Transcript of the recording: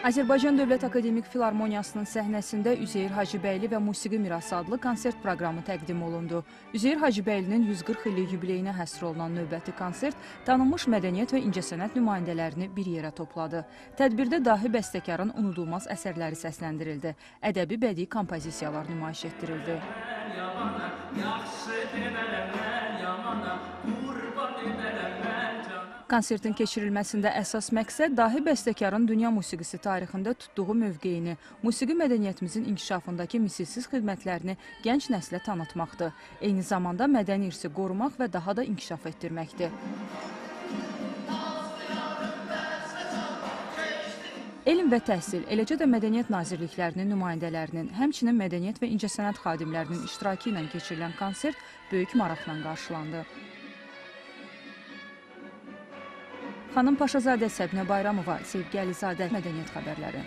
Azərbaycan Dövlət Akademik Filarmoniyasının səhnəsində Üzeyir Hacıbəyli və Musiqi Mirası adlı konsert proqramı təqdim olundu. Üzeyir Hacıbəylinin 140 illik yubileyinə həsr olunan növbəti konsert tanınmış mədəniyyət və incəsənət nümayəndələrini bir yerə topladı. Tədbirdə dahi bəstəkarın unudulmaz əsərləri səsləndirildi. Ədəbi bədii kompozisiyalar nümayiş etdirildi. Konsertin keçirilməsində əsas məqsəd dahi bəstəkarın dünya musiqisi tarixində tutduğu mövqeyini, musiqi mədəniyyətimizin inkişafındakı misilsiz xidmətlərini gənc nəslə tanıtmaqdır. Eyni zamanda mədəni irsi qorumaq və daha da inkişaf etdirməkdir. Elm və təhsil, eləcə də Mədəniyyət Nazirliklərinin nümayəndələrinin, həmçinin mədəniyyət və incəsənət xadimlərinin iştirakı ilə keçirilən konsert böyük maraqla qarşılandı. Xanım Paşazadə, Səbinə Bayramova, Sevgi Əlizadə, Mədəniyyət xəbərləri.